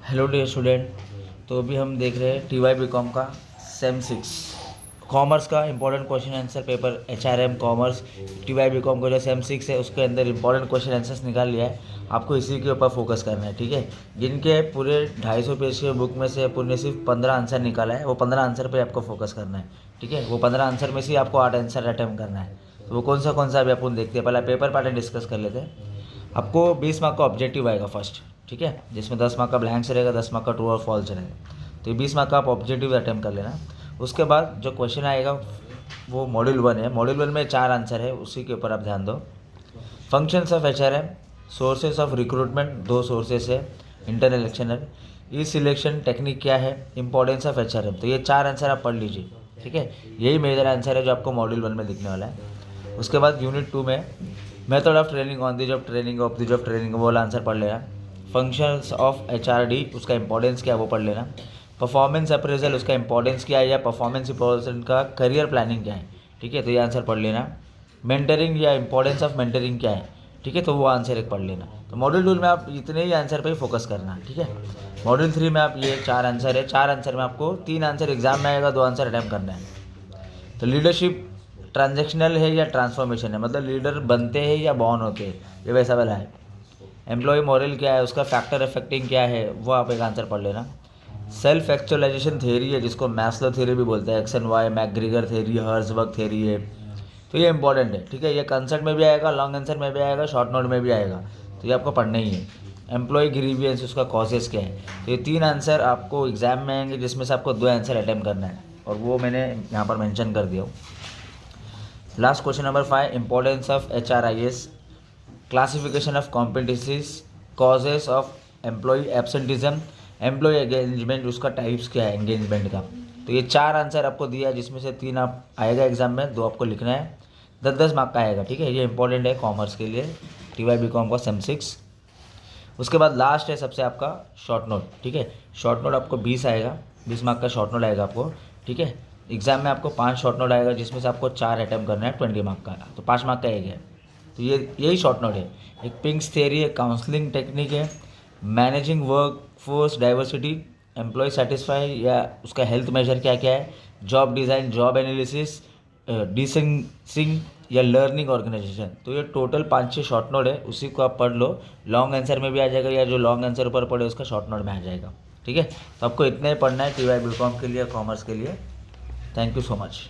Hello dear student. तो अभी हम देख रहे हैं TY BCom का सेम 6 कॉमर्स का important question answer paper HRM commerce TY BCom का जो सेम 6 है उसके अंदर इंपॉर्टेंट क्वेश्चन आंसर्स निकाल लिया है। आपको इसी के ऊपर फोकस करना है, ठीक है। जिनके पूरे 250 पेज के बुक में से पूरे सिर्फ 15 आंसर निकाला है, वो 15 आंसर पे आपको फोकस करना है, ठीक है। वो 15 आंसर में से आपको 8 आंसर अटैम्प्ट करना है। तो वो कौन सा अभी अपन देखते हैं। पहले पेपर पैटर्न डिस्कस कर लेते हैं। आपको 20 मार्क का ऑब्जेक्टिव आएगा फर्स्ट, ठीक है, जिसमें 10 मार्क का ब्लैंक्स रहेगा, 10 मार्क का ट्रू और फॉल्स रहेगा। तो ये 20 मार्क का आप ऑब्जेक्टिव अटैम्प्ट कर लेना। उसके बाद जो क्वेश्चन आएगा वो मॉड्यूल 1 है। मॉड्यूल 1 में 4 आंसर है, उसी के ऊपर आप ध्यान दो। Functions of HRM, sources of recruitment, 2 sources है, इंटरनल एक्सटर्नल, ई सिलेक्शन टेक्निक क्या है, इंपॉर्टेंस ऑफ HRM। तो ये 4 आंसर आप पढ़ लीजिए, ठीक है। यही मेजर आंसर है जो आपको मॉड्यूल 1 में दिखने वाला है। उसके बाद यूनिट 2 में method of training, on the job training, of the job training, वो वाला आंसर पढ़ लेना। फंक्शंस ऑफ HRD, उसका इंपॉर्टेंस क्या है वो पढ़ लेना। परफॉर्मेंस अप्रेजल, उसका इंपॉर्टेंस क्या है, या परफॉर्मेंस इंपॉर्टेंस का करियर प्लानिंग क्या है, ठीक है, तो ये आंसर पढ़ लेना। मेंटरिंग या इंपॉर्टेंस ऑफ मेंटरिंग क्या है, ठीक है, तो वो आंसर एक पढ़ लेना। तो मॉड्यूल 2 में आप इतने ही आंसर पे ही फोकस करना, ठीक है। मॉड्यूल 3 में आप ये 4 आंसर है, 4 आंसर में आपको 3 आंसर एग्जाम में आएगा, 2 आंसर अटैम्प्ट करना है। तो लीडरशिप ट्रांजेक्शनल है या ट्रांसफॉर्मेशन है, मतलब लीडर बनते हैं या बॉर्न होते हैं, ये वैसा वाला है। एम्प्लॉय मॉरल क्या है, उसका फैक्टर इफेक्टिंग क्या है, वो आप एक आंसर पढ़ लेना। सेल्फ एक्चुअलाइजेशन थ्योरी है, जिसको मैस्लो थ्योरी भी बोलते हैं, XY, मैकग्रीगर थ्योरी, हर्जबर्ग थ्योरी है। तो ये इंपॉर्टेंट है, ठीक है। ये कंसेप्ट में भी आएगा, लॉन्ग आंसर में भी आएगा, शॉर्ट नोट में भी आएगा, तो ये आपको पढ़ना ही है। एम्प्लॉय ग्रीवियंस, उसका कॉजेस क्या है। तो ये 3 आंसर आपको एग्जाम में आएंगे, जिसमें से आपको 2 आंसर अटैम्प्ट करना है, और वो मैंने यहाँ पर मेंशन कर दिया हूँ। Last question number 5, importance of HRIS, classification of competencies, causes of employee absenteeism, employee engagement, उसका टाइप्स क्या है एंगेजमेंट का। तो ये 4 आंसर आपको दिया है, जिसमें से 3 आप आएगा एग्जाम में, 2 आपको लिखना है, 10-10 मार्क का आएगा, ठीक है। ये इंपॉर्टेंट है कॉमर्स के लिए, TY BCom का सेम 6। उसके बाद लास्ट है सबसे आपका शॉर्ट नोट, ठीक है। शॉर्ट नोट आपको 20 आएगा, 20 मार्क का शॉर्ट नोट आएगा आपको, ठीक है। एग्जाम में आपको 5 शॉर्ट नोट आएगा, जिसमें से आपको 4 अटैम्प्ट करना है, 20 मार्क का, तो 5 मार्क का एक है। तो ये यही शॉर्ट नोट है। एक पिंक्स थ्योरी है, काउंसलिंग टेक्निक है, managing work force diversity, employee satisfy या उसका हेल्थ मेजर क्या क्या है, जॉब डिज़ाइन, जॉब एनालिसिस, डिसेंसिंग या लर्निंग ऑर्गेनाइजेशन। तो ये टोटल 5-6 शॉर्ट नोट है, उसी को आप पढ़ लो। लॉन्ग आंसर में भी आ जाएगा, या जो लॉन्ग आंसर ऊपर पढ़े उसका शॉर्ट नोट में आ जाएगा, ठीक है। तो आपको इतना ही पढ़ना है TY BCom के लिए, कॉमर्स के लिए। Thank you so much.